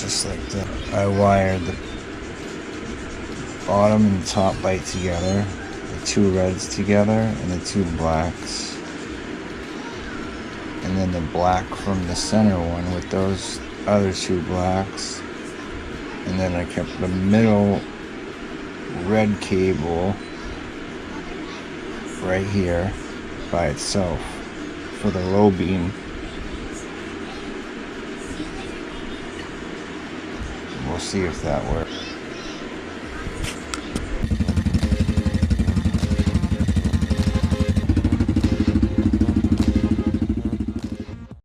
just like that. I wired the bottom and top light together, the two reds together, and the two blacks. And then the black from the center one with those other two blacks. And then I kept the middle red cable right here by itself for the low beam. We'll see if that works.